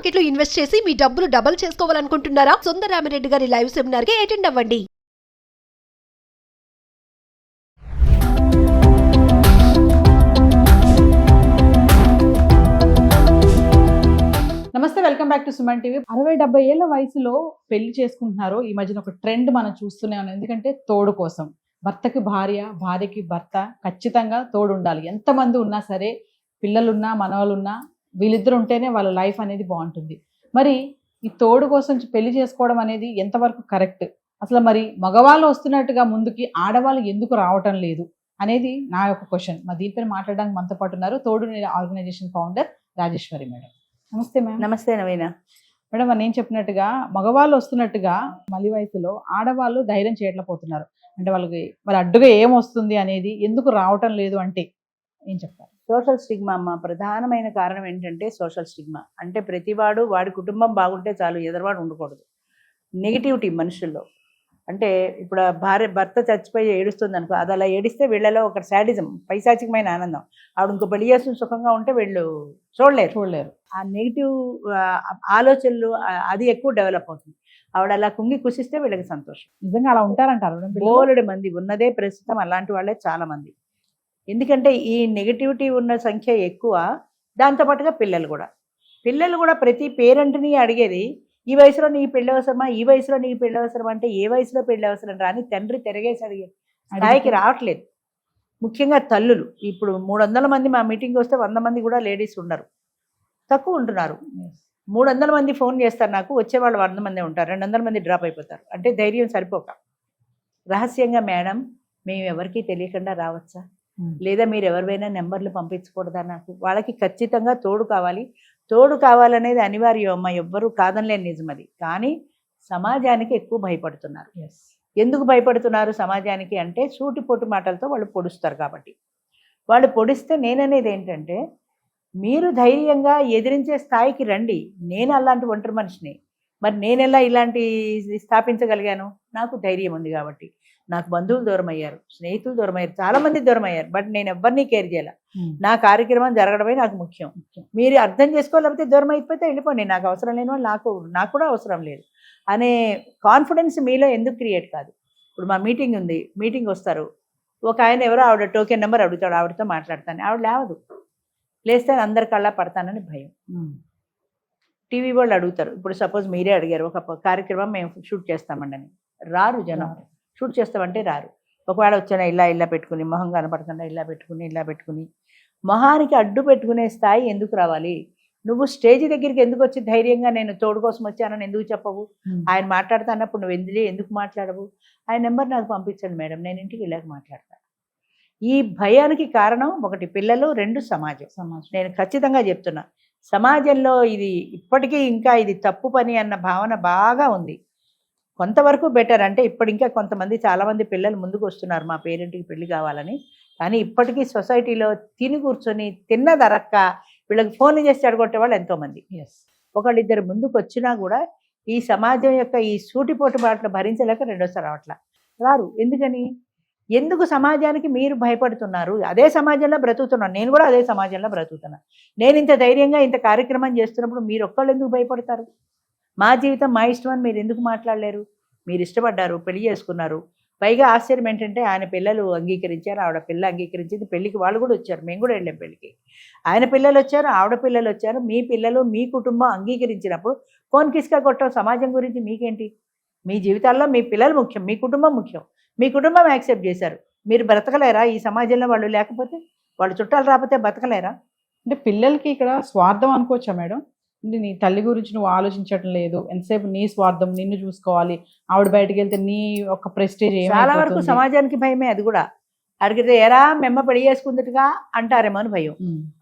Market లో invest చేసి మీ డబ్బులు డబుల్ చేసుకోవాలనుకుంటున్నారా? సుందరరామిరెడ్డి గారి లైవ్ సెమినార్ కి అటెండ్ అవ్వండి. నమస్తే, welcome back to Suman TV. 60-70 ఏళ్ల వయసులో పెళ్లి చేసుకుంటున్నారు. ఈ మధ్యన ఒక ట్రెండ్ మనం చూస్తూనే ఉన్నాం. ఎందుకంటే తోడు కోసం, భర్తకి భార్య, భార్యకి భర్త ఖచ్చితంగా తోడు ఉండాలి. ఎంతమంది ఉన్నా సరే, పిల్లలున్నా మనవాళ్ళున్నా, వీళ్ళిద్దరు ఉంటేనే వాళ్ళ లైఫ్ అనేది బాగుంటుంది. మరి ఈ తోడు కోసం పెళ్లి చేసుకోవడం అనేది ఎంతవరకు కరెక్ట్? అసలు మరి మగవాళ్ళు వస్తున్నట్టుగా ముందుకి ఆడవాళ్ళు ఎందుకు రావటం లేదు అనేది నా యొక్క క్వశ్చన్. మా దీనిపైన మాట్లాడడానికి మనతో పాటు ఉన్నారు తోడు ఆర్గనైజేషన్ ఫౌండర్ రాజేశ్వరి మేడం. నమస్తే మ్యామ్. నమస్తే నవీన. మేడం, నేను చెప్పినట్టుగా మగవాళ్ళు వస్తున్నట్టుగా మలి వయసులో ఆడవాళ్ళు ధైర్యం చేయట్లేకపోతున్నారు. అంటే వాళ్ళకి మరి అడ్డుగా ఏమొస్తుంది అనేది ఎందుకు రావటం లేదు అంటే ఏం చెప్తారు? సోషల్ స్టిగ్మా అమ్మ. ప్రధానమైన కారణం ఏంటంటే సోషల్ స్టిగ్మా. అంటే ప్రతివాడు వాడి కుటుంబం బాగుంటే చాలు, ఎదరవాడు ఉండకూడదు. నెగిటివిటీ మనుషుల్లో. అంటే ఇప్పుడు భర్త చచ్చిపోయి ఏడుస్తుంది అనుకో, అది అలా ఏడిస్తే వీళ్ళలో ఒక శాడిజం, పైశాచికమైన ఆనందం. ఆవిడ ఇంకో పెళ్లి చేస్తున్న సుఖంగా ఉంటే వీళ్ళు చూడలేరు. ఆ నెగిటివ్ ఆలోచనలు అది ఎక్కువ డెవలప్ అవుతుంది. ఆవిడ అలా కుంగి కుసిస్తే వీళ్ళకి సంతోషం. నిజంగా అలా ఉంటారంటారు? బోలెడు మంది ఉన్నదే ప్రస్తుతం అలాంటి వాళ్ళే చాలా మంది. ఎందుకంటే ఈ నెగిటివిటీ ఉన్న సంఖ్య ఎక్కువ. దాంతోపాటుగా పిల్లలు కూడా ప్రతి పేరెంట్ని అడిగేది, ఈ వయసులో నీ పెళ్ళి అవసరమా, ఈ వయసులో నీ పెళ్ళి అవసరమా అంటే ఏ వయసులో పెళ్ళి అవసరం రాని తండ్రి తిరగేసి అడిగే స్థాయికి రావట్లేదు. ముఖ్యంగా తల్లులు. ఇప్పుడు 300 మంది మా మీటింగ్ వస్తే 100 మంది కూడా లేడీస్ ఉండరు, తక్కువ ఉంటున్నారు. 300 మంది ఫోన్ చేస్తారు నాకు, వచ్చేవాళ్ళు 100 మంది ఉంటారు, 200 మంది డ్రాప్ అయిపోతారు. అంటే ధైర్యం సరిపోక రహస్యంగా, మేడం మేము ఎవరికీ తెలియకుండా రావచ్చా, లేదా మీరు ఎవరివైనా నెంబర్లు పంపించకూడదా నాకు? వాళ్ళకి ఖచ్చితంగా తోడు కావాలనేది అనివార్యం అమ్మ, ఎవ్వరూ కాదనిలేని నిజం అది. కానీ సమాజానికి ఎక్కువ భయపడుతున్నారు. ఎందుకు భయపడుతున్నారు సమాజానికి అంటే, సూటిపోటు మాటలతో వాళ్ళు పొడుస్తారు కాబట్టి. వాళ్ళు పొడిస్తే నేననేది ఏంటంటే, మీరు ధైర్యంగా ఎదిరించే స్థాయికి రండి. నేను అలాంటి ఒంటరి మనిషిని, మరి నేనెలా ఇలాంటి స్థాపించగలిగాను? నాకు ధైర్యం ఉంది కాబట్టి. నాకు బంధువులు దూరం అయ్యారు, స్నేహితులు దూరం అయ్యారు, చాలామంది దూరం అయ్యారు, బట్ నేను ఎవరిని కేర్ చేయాల. నా కార్యక్రమం జరగడమే నాకు ముఖ్యం. మీరు అర్థం చేసుకోలేకపోతే దూరం అయిపోతే వెళ్ళిపోండి, నాకు అవసరం లేని వాళ్ళు నాకు కూడా అవసరం లేదు అనే కాన్ఫిడెన్స్ మీలో ఎందుకు క్రియేట్ కాదు? ఇప్పుడు మా మీటింగ్ ఉంది, మీటింగ్ వస్తారు, ఒక ఆయన ఎవరో ఆవిడ టోకెన్ నెంబర్ అడుగుతాడు, ఆవిడతో మాట్లాడతాను, ఆవిడ లేవదు. లేస్తే అందరి కళ్ళ పడతానని భయం. టీవీ వాళ్ళు అడుగుతారు, ఇప్పుడు సపోజ్ మీరే అడిగారు, ఒక కార్యక్రమం మేము షూట్ చేస్తామండి అని, రారు జనం. షూట్ చేస్తామంటే రారు. ఒకవేళ వచ్చాను ఇలా పెట్టుకుని, మొహం కనపడకుండా ఇలా పెట్టుకుని మొహానికి అడ్డు పెట్టుకునే స్థాయి ఎందుకు రావాలి? నువ్వు స్టేజ్ దగ్గరికి ఎందుకు వచ్చి ధైర్యంగా నేను తోడు కోసం వచ్చానని ఎందుకు చెప్పవు? ఆయన మాట్లాడుతా అన్నప్పుడు నువ్వు ఎందుకు మాట్లాడవు? ఆయన నెంబర్ నాకు పంపించండి మేడం, నేను ఇంటికి వెళ్ళాక మాట్లాడతాను. ఈ భయానికి కారణం ఒకటి పిల్లలు, 2 సమాజం. నేను ఖచ్చితంగా చెప్తున్నా, సమాజంలో ఇది ఇప్పటికీ ఇంకా ఇది తప్పు పని అన్న భావన బాగా ఉంది. కొంతవరకు బెటర్. అంటే ఇప్పుడు ఇంకా కొంతమంది, చాలామంది పిల్లలు ముందుకు వస్తున్నారు మా పేరెంట్కి పెళ్లి కావాలని. కానీ ఇప్పటికీ సొసైటీలో తిని కూర్చొని తిన్నదరక్క వీళ్ళకి ఫోన్లు చేసి అడగొట్టే వాళ్ళు ఎంతోమంది. ఒకళ్ళిద్దరు ముందుకు వచ్చినా కూడా ఈ సమాజం యొక్క ఈ సూటిపోటు మాటలు భరించలేక రెండోసారి రారు. ఎందుకు సమాజానికి మీరు భయపడుతున్నారు? అదే సమాజంలో బ్రతుకుతున్నాను, నేను కూడా అదే సమాజంలో బ్రతుకుతున్నా. నేను ఇంత ధైర్యంగా ఇంత కార్యక్రమం చేస్తున్నప్పుడు మీరు ఒక్కళ్ళు ఎందుకు భయపడతారు? మా జీవితం మా ఇష్టం అని మీరు ఎందుకు మాట్లాడలేరు? మీరు ఇష్టపడ్డారు, పెళ్లి చేసుకున్నారు. పైగా ఆశ్చర్యం ఏంటంటే, ఆయన పిల్లలు అంగీకరించారు, ఆవిడ పిల్ల అంగీకరించింది. పెళ్ళికి వాళ్ళు కూడా వచ్చారు, మేము కూడా వెళ్ళాం పెళ్ళికి. ఆయన పిల్లలు వచ్చారు, ఆవిడ పిల్లలు వచ్చారు. మీ పిల్లలు, మీ కుటుంబం అంగీకరించినప్పుడు ఫోన్ కిస్కా కొట్టడం సమాజం గురించి మీకేంటి? మీ జీవితాల్లో మీ పిల్లలు ముఖ్యం, మీ కుటుంబం ముఖ్యం. మీ కుటుంబం యాక్సెప్ట్ చేశారు, మీరు బ్రతకలేరా ఈ సమాజంలో? వాళ్ళు లేకపోతే, వాళ్ళు చుట్టాలు రాకపోతే బ్రతకలేరా? అంటే పిల్లలకి ఇక్కడ స్వార్థం అనుకోవచ్చా మేడం? నీ తల్లి గురించి నువ్వు ఆలోచించడం లేదు, ఎంతసేపు నీ స్వార్థం, నిన్ను చూసుకోవాలి, ఆవిడ బయటకు వెళ్తే నీ ఒక ప్రెస్టేజ్. చాలా వరకు సమాజానికి భయమే అది కూడా. అడిగితే ఎరా మెమ్మ పెళ్లి చేసుకుందిగా అంటారేమో అని భయం.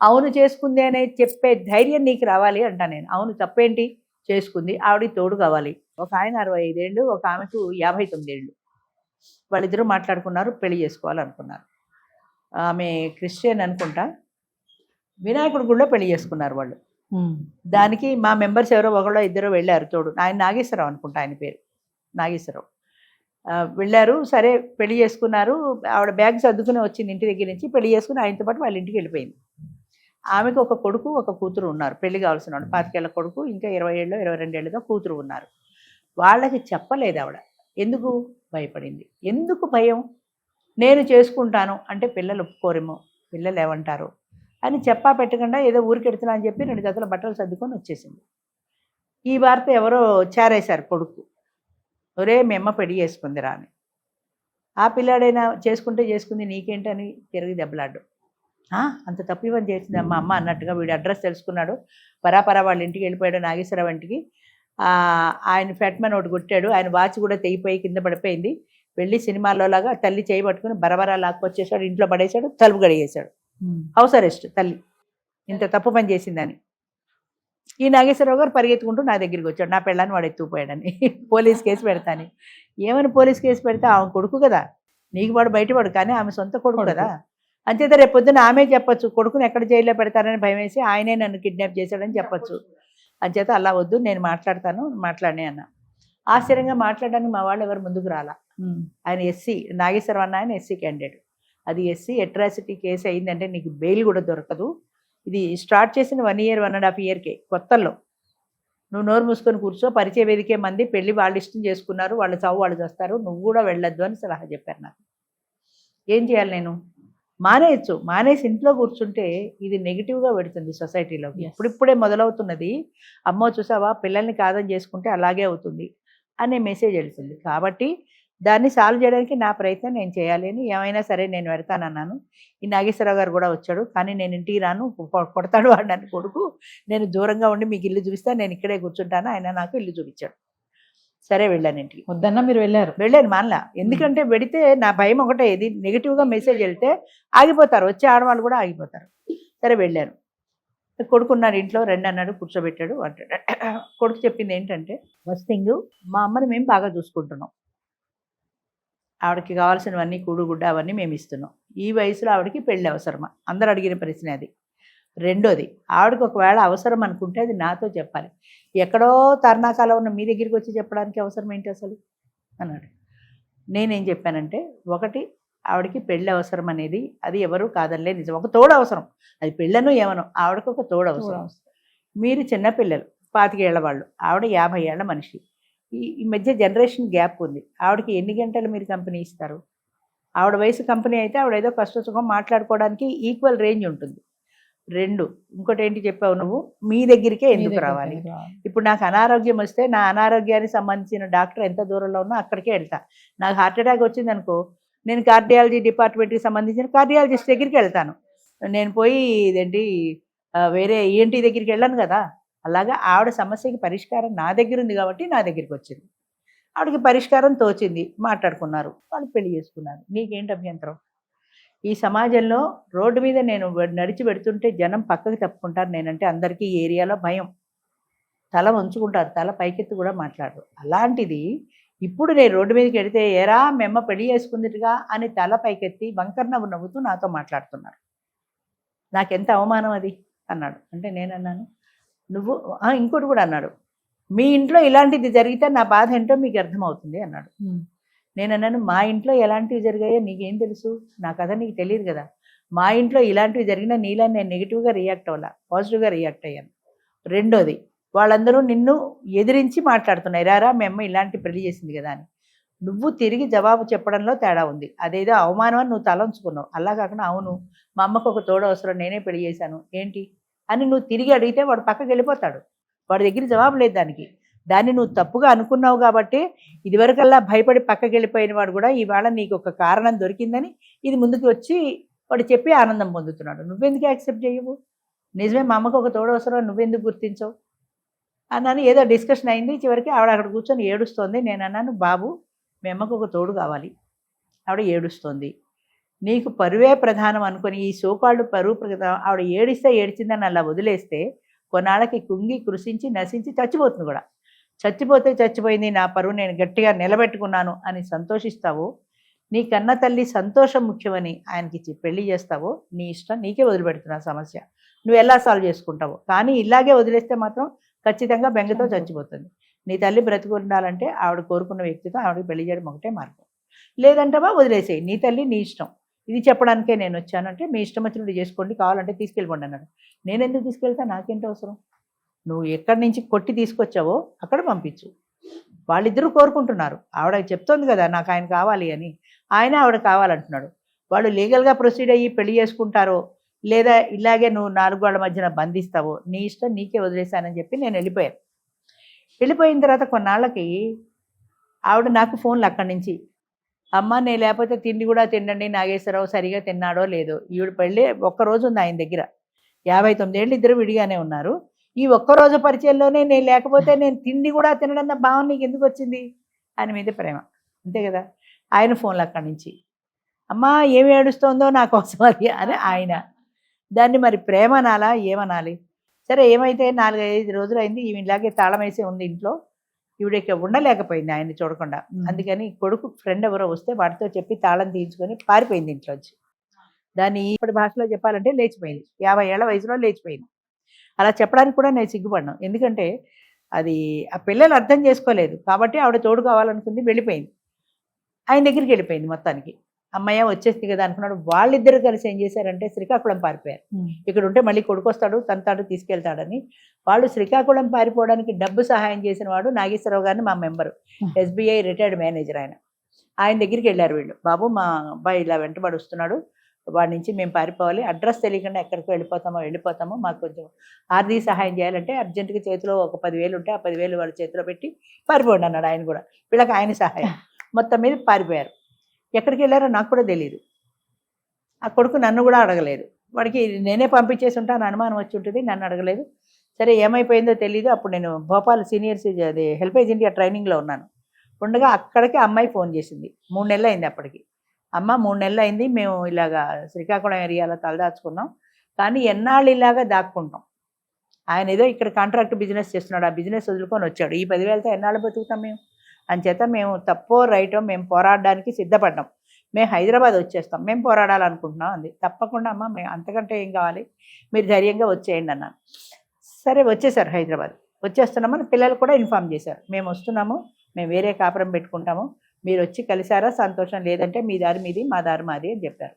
అవును చేసుకుంది అనే చెప్పే ధైర్యం నీకు రావాలి అంటా నేను. అవును తప్పేంటి, చేసుకుంది, ఆవిడకి తోడు కావాలి. ఒక ఆయన 65 ఏళ్ళు, ఒక ఆమెకు 59 ఏళ్ళు. వాళ్ళిద్దరూ మాట్లాడుకున్నారు, పెళ్లి చేసుకోవాలనుకున్నారు. ఆమె క్రిస్టియన్ అనుకుంటా, వినాయకుడి గుడిలో పెళ్లి చేసుకున్నారు వాళ్ళు. దానికి మా మెంబర్స్ ఎవరో ఒకళ్ళో ఇద్దరు వెళ్ళారు తోడు. ఆయన నాగేశ్వరరావు అనుకుంటా, ఆయన పేరు నాగేశ్వరరావు. వెళ్ళారు, సరే పెళ్లి చేసుకున్నారు. ఆవిడ బ్యాగ్ సర్దుకుని వచ్చింది ఇంటి దగ్గర నుంచి, పెళ్లి చేసుకుని ఆయనతో పాటు వాళ్ళ ఇంటికి వెళ్ళిపోయింది. ఆమెకు ఒక కొడుకు ఒక కూతురు ఉన్నారు, పెళ్లి కావాల్సిన వాడు 25 ఏళ్ళ కొడుకు, ఇంకా 20 ఏళ్ళు 22 ఏళ్ళతో కూతురు ఉన్నారు. వాళ్ళకి చెప్పలేదు ఆవిడ. ఎందుకు భయపడింది? ఎందుకు భయం? నేను చేసుకుంటాను అంటే పిల్లలు ఒప్పుకోరేమో, పిల్లలు ఏమంటారు అని చెప్పా పెట్టకుండా ఏదో ఊరికెడుతున్నా అని చెప్పి 2 జతల బట్టలు సర్దుకొని వచ్చేసింది. ఈ వార్త ఎవరో చారేశారు కొడుకు, ఒరే మీ అమ్మ పెళ్లి చేసుకుందిరా అని. ఆ పిల్లాడైనా చేసుకుంటే చేసుకుంది, నీకేంటని తిరిగి దెబ్బలాడ్డు. అంత తప్పు పని చేసింది మా అమ్మ అన్నట్టుగా వీడి అడ్రస్ తెలుసుకున్నాడు, పరాపరా వాళ్ళ ఇంటికి వెళ్ళిపోయాడు, నాగేశ్వరరావు ఇంటికి. ఆయన ఫెట్మెన్ ఒకటి కొట్టాడు, ఆయన వాచ్ కూడా తెగిపోయి కింద పడిపోయింది. వెళ్ళి సినిమాలో లాగా తల్లి చేయి పట్టుకుని బరబరా లాక్కొచ్చేసాడు, ఇంట్లో పడేశాడు, తలుపు గడిగేశాడు. హౌస్ అరెస్ట్ తల్లి ఇంత తప్పు పని చేసిందని. ఈ నాగేశ్వరరావు గారు పరిగెత్తుకుంటూ నా దగ్గరికి వచ్చాడు, నా పెళ్ళాన్ని వాడు ఎత్తుకుపోయాడని. పోలీస్ కేసు పెడతాను. ఏమని పోలీస్ కేసు పెడితే ఆమె కొడుకు కదా, నీకు వాడు బయటపడు, కానీ ఆమె సొంత కొడుకు కదా. అంతేత రేపు పొద్దున్న ఆమె చెప్పచ్చు, కొడుకుని ఎక్కడ జైల్లో పెడతారని భయం వేసి ఆయనే నన్ను కిడ్నాప్ చేశాడని చెప్పచ్చు. అంచేత అలా వద్దు, నేను మాట్లాడతాను, మాట్లాడినే అన్న. ఆశ్చర్యంగా మాట్లాడడానికి మా వాళ్ళు ఎవరు ముందుకు రాలా. ఆయన ఎస్సీ, నాగేశ్వరరావు అన్న ఆయన ఎస్సీ క్యాండిడేట్. అది ఎస్సీ అట్రాసిటీ కేసు అయిందంటే నీకు బెయిల్ కూడా దొరకదు. ఇది స్టార్ట్ చేసిన 1 year 1.5 yearకే కొత్తల్లో. నువ్వు నోరు మూసుకొని కూర్చో, పరిచయ వేదికే మంది పెళ్ళి వాళ్ళు ఇష్టం చేసుకున్నారు, వాళ్ళు చావు వాళ్ళు చేస్తారు, నువ్వు కూడా వెళ్ళొద్దు అని సలహా చెప్పారు నాకు. ఏం చేయాలి నేను? మానేయచ్చు, మానేసి ఇంట్లో కూర్చుంటే ఇది నెగిటివ్గా పెడుతుంది సొసైటీలోకి. ఇప్పుడిప్పుడే మొదలవుతున్నది, అమ్మో చూసావా పిల్లల్ని కాదని చేసుకుంటే అలాగే అవుతుంది అనే మెసేజ్ వెళ్తుంది. కాబట్టి దాన్ని సాల్వ్ చేయడానికి నా ప్రయత్నం నేను చేయాలి అని, ఏమైనా సరే నేను పెడతానన్నాను. ఈ నాగేశ్వరరావు గారు కూడా వచ్చాడు, కానీ నేను ఇంటికి రాను, కొడతాడు వాడు నన్ను కొడుకు, నేను దూరంగా ఉండి మీకు ఇల్లు చూపిస్తాను, నేను ఇక్కడే కూర్చుంటాను. ఆయన నాకు ఇల్లు చూపించాడు. సరే వెళ్ళాను ఇంటికి. వద్దన్నా మీరు వెళ్ళాను మానలా. ఎందుకంటే వెడితే నా భయం ఒకటే, ఇది నెగిటివ్గా మెసేజ్ వెళ్తే ఆగిపోతారు, వచ్చే ఆడవాళ్ళు కూడా ఆగిపోతారు. సరే వెళ్ళాను. కొడుకున్నాడు ఇంట్లో, రెండు అన్నాడు, కూర్చోబెట్టాడు. అంటాడు కొడుకు చెప్పింది ఏంటంటే, ఫస్ట్ థింగ్ మా అమ్మని మేము బాగా చూసుకుంటున్నాం, ఆవిడకి కావాల్సినవన్నీ కూడుగుడ్డ అవన్నీ మేము ఇస్తున్నాం. ఈ వయసులో ఆవిడకి పెళ్ళి అవసరమా? అందరూ అడిగిన ప్రశ్న అది. రెండోది, ఆవిడకి ఒకవేళ అవసరం అనుకుంటే అది నాతో చెప్పాలి, ఎక్కడో తర్నాకాలం ఉన్న మీ దగ్గరికి వచ్చి చెప్పడానికి అవసరం ఏంటి అసలు అన్నాడు. నేనేం చెప్పానంటే, ఒకటి ఆవిడకి పెళ్ళి అవసరం అనేది అది ఎవరు కాదనిలే నిజం, ఒక తోడు అవసరం. అది పెళ్ళను ఏమనో, ఆవిడకి ఒక తోడు అవసరం. మీరు చిన్నపిల్లలు 25 ఏళ్ల వాళ్ళు, ఆవిడ 50 ఏళ్ల మనిషి. ఈ మధ్య జనరేషన్ గ్యాప్ ఉంది. ఆవిడకి ఎన్ని గంటలు మీరు కంపెనీ ఇస్తారు? ఆవిడ వయసు కంపెనీ అయితే ఆవిడ ఏదో కష్ట సుఖం మాట్లాడుకోవడానికి ఈక్వల్ రేంజ్ ఉంటుంది. రెండు, ఇంకోటి ఏంటి చెప్పావు నువ్వు, మీ దగ్గరికే ఎందుకు రావాలి? ఇప్పుడు నాకు అనారోగ్యం వస్తే నా అనారోగ్యానికి సంబంధించిన డాక్టర్ ఎంత దూరంలో ఉన్నా అక్కడికే వెళ్తా. నాకు హార్ట్ అటాక్ వచ్చింది అనుకో, నేను కార్డియాలజీ డిపార్ట్మెంట్కి సంబంధించిన కార్డియాలజిస్ట్ దగ్గరికి వెళ్తాను. నేను పోయి ఇదేంటి వేరే ఈఎన్టీ దగ్గరికి వెళ్ళాను కదా. అలాగా ఆవిడ సమస్యకి పరిష్కారం నా దగ్గర ఉంది కాబట్టి నా దగ్గరికి వచ్చింది. ఆవిడకి పరిష్కారం తోచింది, మాట్లాడుకున్నారు, వాళ్ళు పెళ్లి చేసుకున్నారు. నీకేంటి అభ్యంతరం? ఈ సమాజంలో రోడ్డు మీద నేను నడిచి పెడుతుంటే జనం పక్కకి తప్పుకుంటారు. నేనంటే అందరికీ ఈ ఏరియాలో భయం, తల వంచుకుంటారు, తల పైకెత్తి కూడా మాట్లాడరు. అలాంటిది ఇప్పుడు నేను రోడ్డు మీదకి వెడితే ఏరా మెమ్మ పెళ్లి చేసుకుందిగా అని తల పైకెత్తి వంకర నవ్వుతూ నాతో మాట్లాడుతున్నారు. నాకెంత అవమానం అది అన్నాడు. అంటే నేనన్నాను, నువ్వు ఇంకోటి కూడా అన్నాడు, మీ ఇంట్లో ఇలాంటిది జరిగితే నా బాధ ఏంటో మీకు అర్థమవుతుంది అన్నాడు. నేను అన్నాను, మా ఇంట్లో ఎలాంటివి జరిగాయో నీకేం తెలుసు? నా కథ నీకు తెలియదు కదా. మా ఇంట్లో ఇలాంటివి జరిగినా నీలా నేను నెగిటివ్గా రియాక్ట్ అవ్వాలా, పాజిటివ్గా రియాక్ట్ అయ్యాను. రెండోది, వాళ్ళందరూ నిన్ను ఎదిరించి మాట్లాడుతున్నాయి, రారా మీ అమ్మ ఇలాంటి పెళ్లి చేసింది కదా అని. నువ్వు తిరిగి జవాబు చెప్పడంలో తేడా ఉంది. అదేదో అవమానం అని నువ్వు తలంచుకున్నావు. అలా కాకుండా అవును మా అమ్మకు ఒక తోడు అవసరం, నేనే పెళ్లి చేశాను ఏంటి అని నువ్వు తిరిగి అడిగితే వాడు పక్కకి వెళ్ళిపోతాడు. వాడి దగ్గర జవాబు లేదు దానికి. దాన్ని నువ్వు తప్పుగా అనుకున్నావు కాబట్టి ఇదివరకల్లా భయపడి పక్కకి వెళ్ళిపోయిన వాడు కూడా ఇవాళ నీకు ఒక కారణం దొరికిందని ఇది ముందుకు వచ్చి వాడు చెప్పి ఆనందం పొందుతున్నాడు. నువ్వెందుకు యాక్సెప్ట్ చేయవు? నిజమే మా అమ్మకు ఒక తోడు అవసరం, నువ్వెందుకు గుర్తించవు అన్నాను. ఏదో డిస్కషన్ అయింది. చివరికి ఆవిడ అక్కడ కూర్చొని ఏడుస్తోంది. నేను అన్నాను, బాబు మీ అమ్మకు ఒక తోడు కావాలి. ఆవిడ ఏడుస్తోంది. నీకు పరువే ప్రధానం అనుకుని ఈ సోకాళ్ళు పరువు ప్రధానం, ఆవిడ ఏడిస్తే ఏడ్చిందని అలా వదిలేస్తే కొన్నాళ్ళకి కుంగి కృషించి నశించి చచ్చిపోతుంది కూడా. చచ్చిపోతే చచ్చిపోయింది, నా పరువు నేను గట్టిగా నిలబెట్టుకున్నాను అని సంతోషిస్తావు. నీ కన్న తల్లి సంతోషం ముఖ్యమని ఆయనకి పెళ్లి చేస్తావో నీ ఇష్టం, నీకే వదిలిపెడుతున్నా సమస్య, నువ్వు ఎలా సాల్వ్ చేసుకుంటావు. కానీ ఇలాగే వదిలేస్తే మాత్రం ఖచ్చితంగా బెంగతో చచ్చిపోతుంది. నీ తల్లి బ్రతికి ఉండాలంటే ఆవిడ కోరుకున్న వ్యక్తితో ఆవిడకి పెళ్లి చేయడం ఒకటే మార్గం. లేదంటావా వదిలేసేయి, నీ తల్లి నీ ఇష్టం. ఇది చెప్పడానికే నేను వచ్చానంటే మీ ఇష్టం వచ్చినట్టు చేసుకోండి, కావాలంటే తీసుకెళ్ళిపోండి అన్నాడు. నేను ఎందుకు తీసుకెళ్తా, నాకేంటి అవసరం, నువ్వు ఎక్కడి నుంచి కొట్టి తీసుకొచ్చావో అక్కడ పంపించు. వాళ్ళిద్దరూ కోరుకుంటున్నారు, ఆవిడ చెప్తోంది కదా నాకు ఆయన కావాలి అని, ఆయన ఆవిడ కావాలంటున్నాడు. వాళ్ళు లీగల్గా ప్రొసీడ్ అయ్యి పెళ్లి చేసుకుంటారో లేదా ఇలాగే నువ్వు 4 గోళ్ల మధ్యన బంధిస్తావో నీ ఇష్టం, నీకే వదిలేశానని చెప్పి నేను వెళ్ళిపోయాను. వెళ్ళిపోయిన తర్వాత కొన్నాళ్ళకి ఆవిడ నాకు ఫోన్లు అక్కడి నుంచి, అమ్మ నేను లేకపోతే తిండి కూడా తినండి, నాగేశ్వరరావు సరిగా తిన్నాడో లేదో. ఈవిడ పెళ్ళి ఒక్కరోజు ఉంది ఆయన దగ్గర, 59 ఏళ్ళు ఇద్దరు విడిగానే ఉన్నారు. ఈ ఒక్కరోజు పరిచయంలోనే నేను లేకపోతే నేను తిండి కూడా తినడన్న భావన నీకు ఎందుకు వచ్చింది, ఆయన మీద ప్రేమ, అంతే కదా. ఆయన ఫోన్లు అక్కడి నుంచి, అమ్మ ఏమి ఏడుస్తోందో నా కోసం అది అని ఆయన, దాన్ని మరి ప్రేమ అనాలా ఏమనాలి. సరే ఏమైతే 4-5 రోజులు అయింది, ఈమె ఇలాగే తాళం వేసే ఉంది ఇంట్లో, ఈవిడకి ఉండలేకపోయింది ఆయన్ని చూడకుండా. అందుకని కొడుకు ఫ్రెండ్ ఎవరో వస్తే వాటితో చెప్పి తాళం తీయించుకొని పారిపోయింది ఇంట్లోంచి. దాన్ని ఇప్పటి భాషలో చెప్పాలంటే లేచిపోయింది, 50 ఏళ్ల వయసులో లేచిపోయింది. అలా చెప్పడానికి కూడా నేను సిగ్గుపడ్డాను, ఎందుకంటే అది ఆ పిల్లలు అర్థం చేసుకోలేదు కాబట్టి ఆవిడ తోడు కావాలనుకుంది, వెళ్ళిపోయింది. ఆయన దగ్గరికి వెళ్ళిపోయింది మొత్తానికి. అమ్మయ్య వచ్చేసింది కదా అనుకున్నాడు. వాళ్ళిద్దరు కలిసి ఏం చేశారంటే శ్రీకాకుళం పారిపోయారు. ఇక్కడ ఉంటే మళ్ళీ కొడుకు వస్తాడు, తంతాడు, తీసుకెళ్తాడని. వాళ్ళు శ్రీకాకుళం పారిపోవడానికి డబ్బు సహాయం చేసిన వాడు నాగేశ్వరరావు గారిని, మా మెంబరు, SBI రిటైర్డ్ మేనేజర్ ఆయన దగ్గరికి వెళ్ళారు వీళ్ళు. బాబు మా అబ్బాయి ఇలా వెంటబడి వస్తున్నాడు, వాడి నుంచి మేము పారిపోవాలి, అడ్రస్ తెలియకుండా ఎక్కడికి వెళ్ళిపోతామో మాకు కొంచెం ఆర్థిక సహాయం చేయాలంటే అర్జెంటుగా చేతిలో ఒక 10,000 ఉంటే ఆ 10,000 వాళ్ళ చేతిలో పెట్టి పారిపోండి అన్నాడు ఆయన కూడా. వీళ్ళకి ఆయన సహాయం, మొత్తం మీద పారిపోయారు. ఎక్కడికి వెళ్ళారో నాకు కూడా తెలియదు. ఆ కొడుకు నన్ను కూడా అడగలేదు, వాడికి నేనే పంపించేసి ఉంటాను అనుమానం వచ్చి ఉంటుంది, నన్ను అడగలేదు. సరే ఏమైపోయిందో తెలియదు. అప్పుడు నేను భోపాల్ సీనియర్స్ అది హెల్పేజ్ ఇండియా ట్రైనింగ్లో ఉన్నాను. ఉండగా అక్కడికి అమ్మాయి ఫోన్ చేసింది. 3 నెలలు అయింది అప్పటికి. అమ్మ 3 నెలలు అయింది, మేము ఇలాగా శ్రీకాకుళం ఏరియాలో తలదాచుకున్నాం, కానీ ఎన్నాళ్ళు ఇలాగా దాక్కుంటాం. ఆయన ఏదో ఇక్కడ కాంట్రాక్ట్ బిజినెస్ చేస్తున్నాడు, ఆ బిజినెస్ వదులుకొని వచ్చాడు, ఈ 10,000తో ఎన్నాళ్ళు బతుకుతాం మేము. అంచేత మేము తప్పో రైటో మేము పోరాడడానికి సిద్ధపడ్డాం, మేము హైదరాబాద్ వచ్చేస్తాం, మేము పోరాడాలనుకుంటున్నాం అంది. తప్పకుండా అమ్మ, మేము అంతకంటే ఏం కావాలి, మీరు ధైర్యంగా వచ్చేయండి అన్నాను. సరే వచ్చేసారు హైదరాబాద్. వచ్చేస్తున్నామని పిల్లలు కూడా ఇన్ఫామ్ చేశారు, మేము వస్తున్నాము, మేము వేరే కాపురం పెట్టుకుంటాము, మీరు వచ్చి కలిసారా సంతోషం, లేదంటే మీ దారి మీది మా దారి మాది అని చెప్పారు.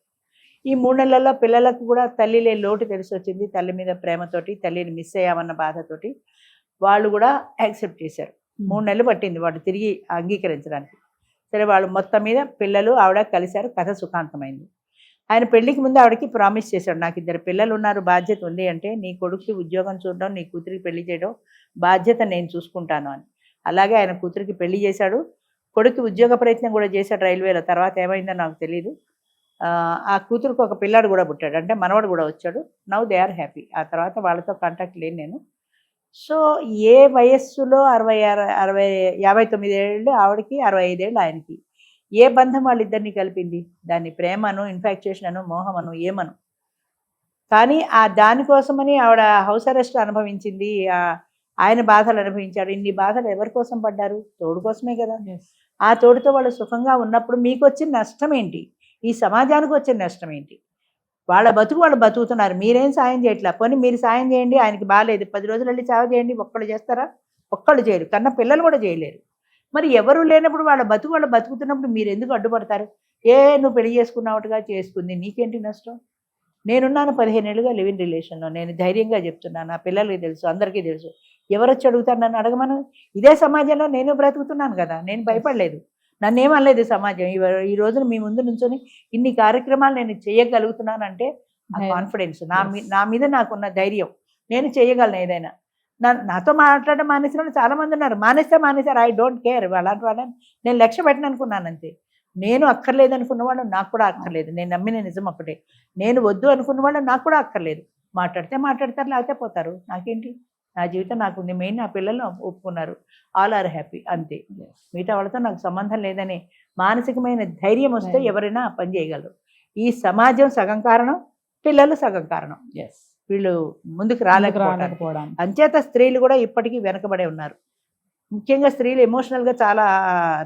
ఈ 3 నెలల్లో పిల్లలకు కూడా తల్లి లేని లోటు తెలిసి వచ్చింది. తల్లి మీద ప్రేమతోటి, తల్లిని మిస్ అయ్యామన్న బాధతోటి వాళ్ళు కూడా యాక్సెప్ట్ చేశారు. 3 నెలలు పట్టింది వాళ్ళు తిరిగి అంగీకరించడానికి. సరే వాళ్ళు మొత్తం మీద పిల్లలు ఆవిడ కలిశారు, కథ సుఖాంతమైంది. ఆయన పెళ్లికి ముందు ఆవిడకి ప్రామిస్ చేశాడు, నాకు 2 పిల్లలు ఉన్నారు, బాధ్యత ఉంది అంటే నీ కొడుకుకి ఉద్యోగం చూడడం, నీ కూతురికి పెళ్లి చేయడం బాధ్యత నేను చూసుకుంటాను అని. అలాగే ఆయన కూతురికి పెళ్లి చేశాడు, కొడుకు ఉద్యోగ ప్రయత్నం కూడా చేశాడు రైల్వేలో. తర్వాత ఏమైందో నాకు తెలియదు. ఆ కూతురికి ఒక పిల్లాడు కూడా పుట్టాడు, అంటే మనవాడు కూడా వచ్చాడు. Now they are happy. ఆ తర్వాత వాళ్ళతో కాంటాక్ట్ లేను నేను. సో ఏ వయస్సులో 59 ఏళ్ళు ఆవిడకి, 65 ఏళ్ళు ఆయనకి, ఏ బంధం వాళ్ళిద్దరిని కలిపింది? దాన్ని ప్రేమను, ఇన్ఫాక్చుయేషన్ అను, మోహమను, ఏమను. కానీ ఆ దానికోసమని ఆవిడ హౌస్ అరెస్ట్ అనుభవించింది, ఆయన బాధలు అనుభవించాడు. ఇన్ని బాధలు ఎవరి కోసం పడ్డారు? తోడు కోసమే కదా. ఆ తోడుతో వాళ్ళు సుఖంగా ఉన్నప్పుడు మీకు వచ్చిన నష్టం ఏంటి? ఈ సమాజానికి వచ్చిన నష్టం ఏంటి? వాళ్ళ బతుకు వాళ్ళు బతుకుతున్నారు, మీరేం సాయం చేయట్లా. పోనీ మీరు సాయం చేయండి, ఆయనకి బాగాలేదు, 10 రోజులు వెళ్ళి సేవ చేయండి, ఒక్కళ్ళు చేస్తారా? ఒక్కళ్ళు చేయరు, కన్నా పిల్లలు కూడా చేయలేరు. మరి ఎవరు లేనప్పుడు వాళ్ళ బతుకు వాళ్ళు బతుకుతున్నప్పుడు మీరు ఎందుకు అడ్డుపడతారు? నువ్వు పెళ్లి చేసుకున్నావుగా, చేసుకుంది, నీకేంటి నష్టం? నేనున్నాను 15 ఏళ్ళుగా లివ్ ఇన్ రిలేషన్లో, నేను ధైర్యంగా చెప్తున్నాను, నా పిల్లలకి తెలుసు, అందరికీ తెలుసు. ఎవరొచ్చి అడుగుతారు నన్ను? అడగమను. ఇదే సమాజంలో నేను బ్రతుకుతున్నాను కదా, నేను భయపడలేదు, నన్నేమనలేదు సమాజం. ఈ రోజున మీ ముందు నుంచొని ఇన్ని కార్యక్రమాలు నేను చేయగలుగుతున్నానంటే ఆ కాన్ఫిడెన్స్, నా మీద నాకున్న ధైర్యం, నేను చేయగలను ఏదైనా. నాతో మాట్లాడడం మానేసిన వాళ్ళు చాలామంది ఉన్నారు, మానేశారు, ఐ డోంట్ కేర్. అలాంటి వాళ్ళని నేను లక్ష్య పెట్టను అనుకున్నాను అంతే. నేను అక్కర్లేదు అనుకున్నవాళ్ళు నాకు కూడా అక్కర్లేదు, నేను నమ్మిన నిజం ఒకటే. నేను వద్దు అనుకున్న వాళ్ళు నాకు కూడా అక్కర్లేదు. మాట్లాడితే మాట్లాడతారు, లేకపోతే పోతారు, నాకేంటి, నా జీవితం నాకుంది. మెయిన్ నా పిల్లలు ఒప్పుకున్నారు, ఆల్ ఆర్ హ్యాపీ, అంతే. మిగతా వాళ్ళతో నాకు సంబంధం లేదని మానసికమైన ధైర్యం వస్తే ఎవరైనా పని చేయగలరు. ఈ సమాజం సగం కారణం, పిల్లలు సగం కారణం. వీళ్ళు ముందుకు రాలేకపోవడం. అంచేత స్త్రీలు కూడా ఇప్పటికీ వెనకబడే ఉన్నారు. ముఖ్యంగా స్త్రీలు ఎమోషనల్గా చాలా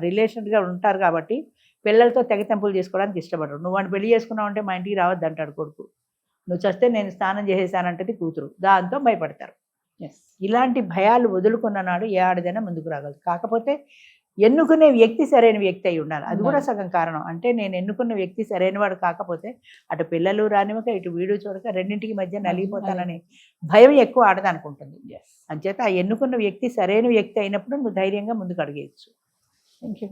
రిలేషన్గా ఉంటారు కాబట్టి పిల్లలతో తెగతెంపులు చేసుకోవడానికి ఇష్టపడరు. నువ్వు వాడిని పెళ్లి చేసుకున్నావు అంటే మా ఇంటికి రావద్దు అంటాడు కొడుకు, నువ్వు చస్తే నేను స్నానం చేసేసానంటది కూతురు, దాంతో భయపడతారు. ఇలాంటి భయాలు వదులుకున్న నాడు ఏ ఆడదైనా ముందుకు రాగలదు. కాకపోతే ఎన్నుకునే వ్యక్తి సరైన వ్యక్తి అయి ఉండాలి. అది కూడా సగం కారణం. అంటే నేను ఎన్నుకున్న వ్యక్తి సరైన వాడు కాకపోతే అటు పిల్లలు రానివ్వక ఇటు వీడు చూడక రెండింటికి మధ్య నలిగిపోతానని భయం ఎక్కువ ఆడదనుకుంటుంది. అంచేత ఆ ఎన్నుకున్న వ్యక్తి సరైన వ్యక్తి అయినప్పుడు నువ్వు ధైర్యంగా ముందుకు అడిగేయచ్చు. Thank you.